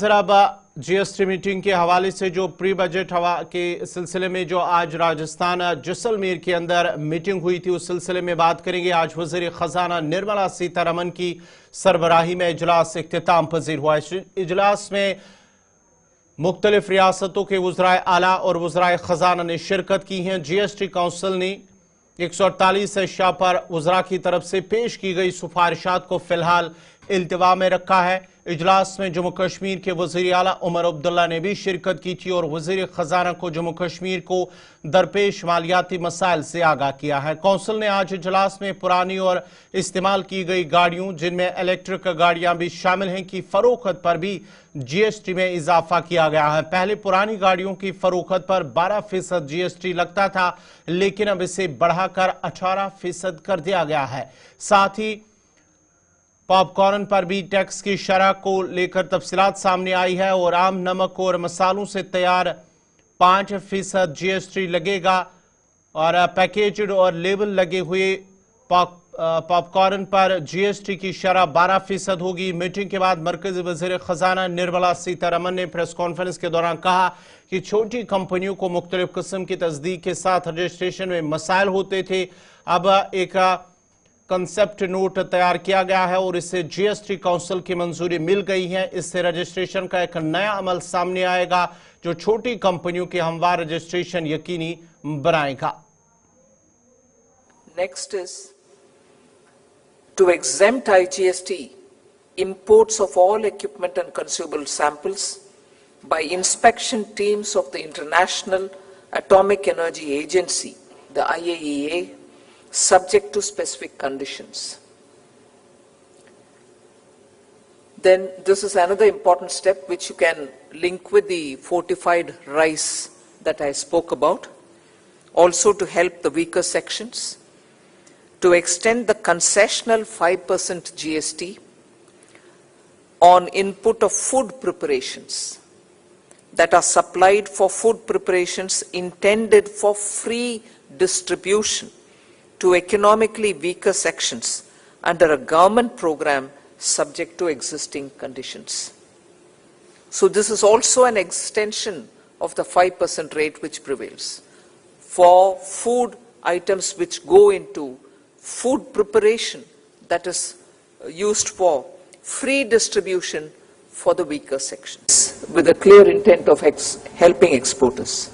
अब GST meeting के हवाले से जो प्री बजट हवा के सिलसिले में जो आज राजस्थान जैसलमेर के अंदर मीटिंग हुई थी उस सिलसिले में बात करेंगे। आज वज़ीर खजाना निर्मला सीतारमन की सरबराही में इजलास इख्तिताम पजीर हुआ। इस इजलास में मुख्तलिफ रियासतों के वज़राए आला और वज़राए खजाना ने शिरकत की हैं। जीएसटी काउंसिल ने 148 अशिया पर वज़रा की तरफ से पेश की गई सिफारिशात को फिलहाल इल्तिवा में रखा है। इजलास में जम्मू कश्मीर के वज़ीर आला उमर अब्दुल्ला ने भी शिरकत की थी और वज़ीर खजाना को जम्मू कश्मीर को दरपेश मालियाती मसाइल से आगाह किया है। कौंसिल ने आज इजलास में पुरानी और इस्तेमाल की गई गाड़ियों जिनमें इलेक्ट्रिक गाड़ियां भी शामिल हैं की फरोख्त पर भी जीएसटी में इजाफा किया गया है। पहले पुरानी गाड़ियों की फरोख्त पर 12% जीएसटी लगता था, लेकिन अब इसे बढ़ाकर 18% कर दिया गया है। साथ ही पॉपकॉर्न पर भी टैक्स की शरह को लेकर तफसीलात सामने आई है और आम नमक और मसालों से तैयार 5% जीएसटी लगेगा और पैकेज्ड और लेबल लगे हुए पॉपकॉर्न पर जीएसटी की शरह 12% होगी। मीटिंग के बाद मरकजी वज़ीर खजाना निर्मला सीतारमन ने प्रेस कॉन्फ्रेंस के दौरान कहा कि छोटी कंपनियों को मुख्तलिफ किस्म की तस्दीक के साथ रजिस्ट्रेशन में मसाइल होते थे। अब एक कंसेप्ट नोट तैयार किया गया है और इससे जीएसटी काउंसिल की मंजूरी मिल गई है। इससे रजिस्ट्रेशन का एक नया अमल सामने आएगा जो छोटी कंपनियों के हमवार रजिस्ट्रेशन यकीनी बनाएगा। Next is to exempt IGST imports of all equipment and consumable samples by inspection teams of the International Atomic Energy Agency, the IAEA, subject to specific conditions. Then this is another important step which you can link with the fortified rice that I spoke about, also to help the weaker sections, to extend the concessional 5% GST on input of food preparations that are supplied for food preparations intended for free distribution to economically weaker sections under a government program subject to existing conditions. So this is also an extension of the 5% rate which prevails for food items which go into food preparation that is used for free distribution for the weaker sections with a clear intent of helping exporters.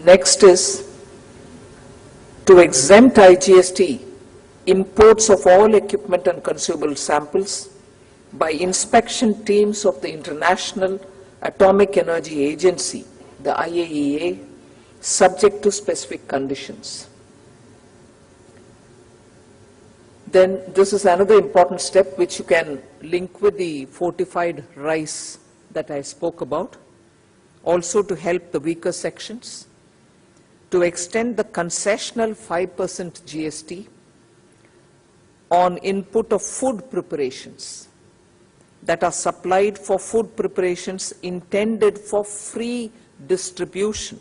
Next is to exempt IGST imports of all equipment and consumable samples by inspection teams of the International Atomic Energy Agency, the IAEA, subject to specific conditions. Then this is another important step which you can link with the fortified rice that I spoke about, also to help the weaker sections, to extend the concessional 5% GST on input of food preparations that are supplied for food preparations intended for free distribution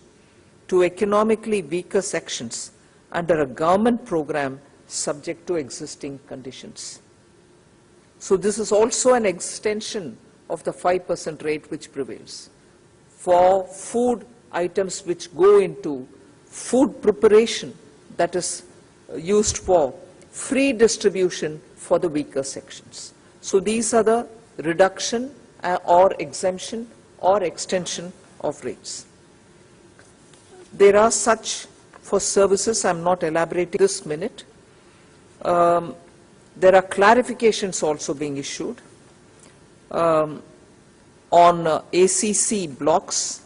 to economically weaker sections under a government program subject to existing conditions. So this is also an extension of the 5% rate which prevails for food items which go into food preparation that is used for free distribution for the weaker sections. So these are the reduction or exemption or extension of rates. There are such for services, I'm not elaborating this minute. There are clarifications also being issued on ACC blocks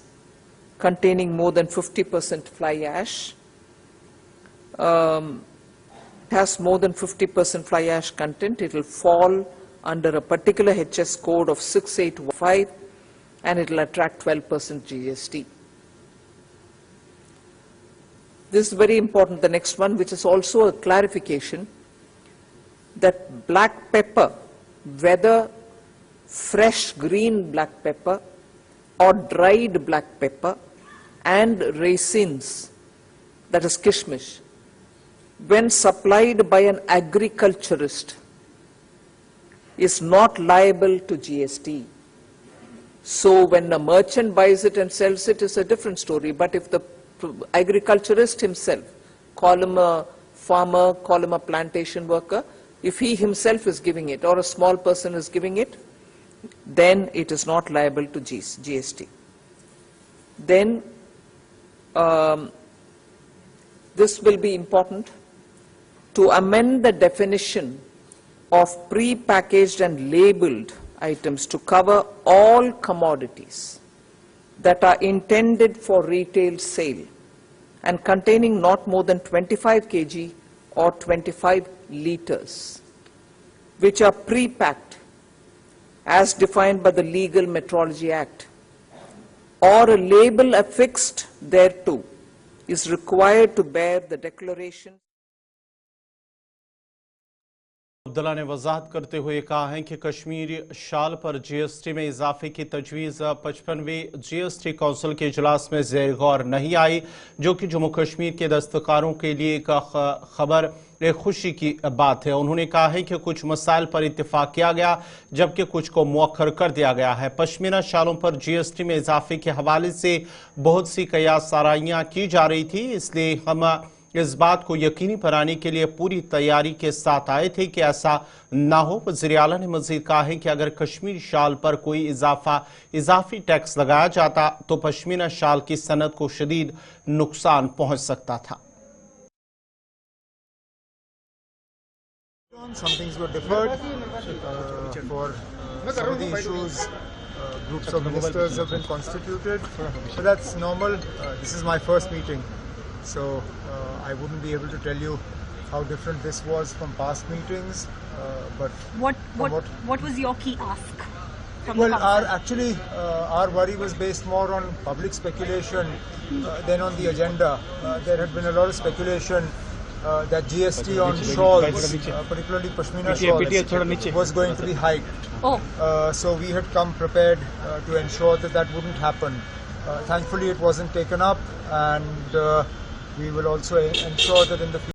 containing more than 50% fly ash. Has more than 50% fly ash content, it will fall under a particular HS code of 6815 and it will attract 12% GST. This is very important, the next one, which is also a clarification that black pepper, whether fresh green black pepper or dried black pepper and raisins, that is kishmish, when supplied by an agriculturist is not liable to GST. So when a merchant buys it and sells it, it's a different story. But if the agriculturist himself, call him a farmer, call him a plantation worker, if he himself is giving it or a small person is giving it, then it is not liable to GST. Then this will be important to amend the definition of pre-packaged and labeled items to cover all commodities that are intended for retail sale and containing not more than 25 kg or 25 liters, which are pre-packed as defined by the Legal Metrology Act, or a label affixed thereto is required to bear the declaration. Abdullah ने वजाहत करते हुए कहा है कि कश्मीरी शाल पर GST में इजाफे की तजवीज़ 55वीं जीएसटी काउंसिल के इजलास में ज़ेर गौर नहीं आई, जो कि जम्मू कश्मीर के दस्तकारों के लिए एक खबर एक खुशी की बात है। उन्होंने कहा है कि कुछ मसाइल पर इत्तेफाक किया गया, जबकि कुछ को मुअक्खर कर दिया गया है। पश्मीना शालों पर जीएसटी में इजाफे के हवाले से बहुत सी कयास साराइयाँ की जा रही थी, इसलिए हम इस बात को यकीनी बनाने के लिए पूरी तैयारी के साथ आए थे कि ऐसा ना हो। वज़ीर आला ने मजीद कहा है कि अगर कश्मीरी शाल पर कोई इजाफी टैक्स लगाया जाता तो पश्मीना शाल की सनत को शदीद नुकसान पहुंच सकता था। Some things were deferred for some of the issues. Groups of ministers have been constituted, but that's normal. This is my first meeting, so I wouldn't be able to tell you how different this was from past meetings. But what was your key ask? Well, our worry was based more on public speculation than on the agenda. There had been a lot of speculation that GST on shawls, particularly Pashmina shawls, was going to be hiked. So we had come prepared to ensure that that wouldn't happen. Thankfully, it wasn't taken up, and we will also ensure that in the future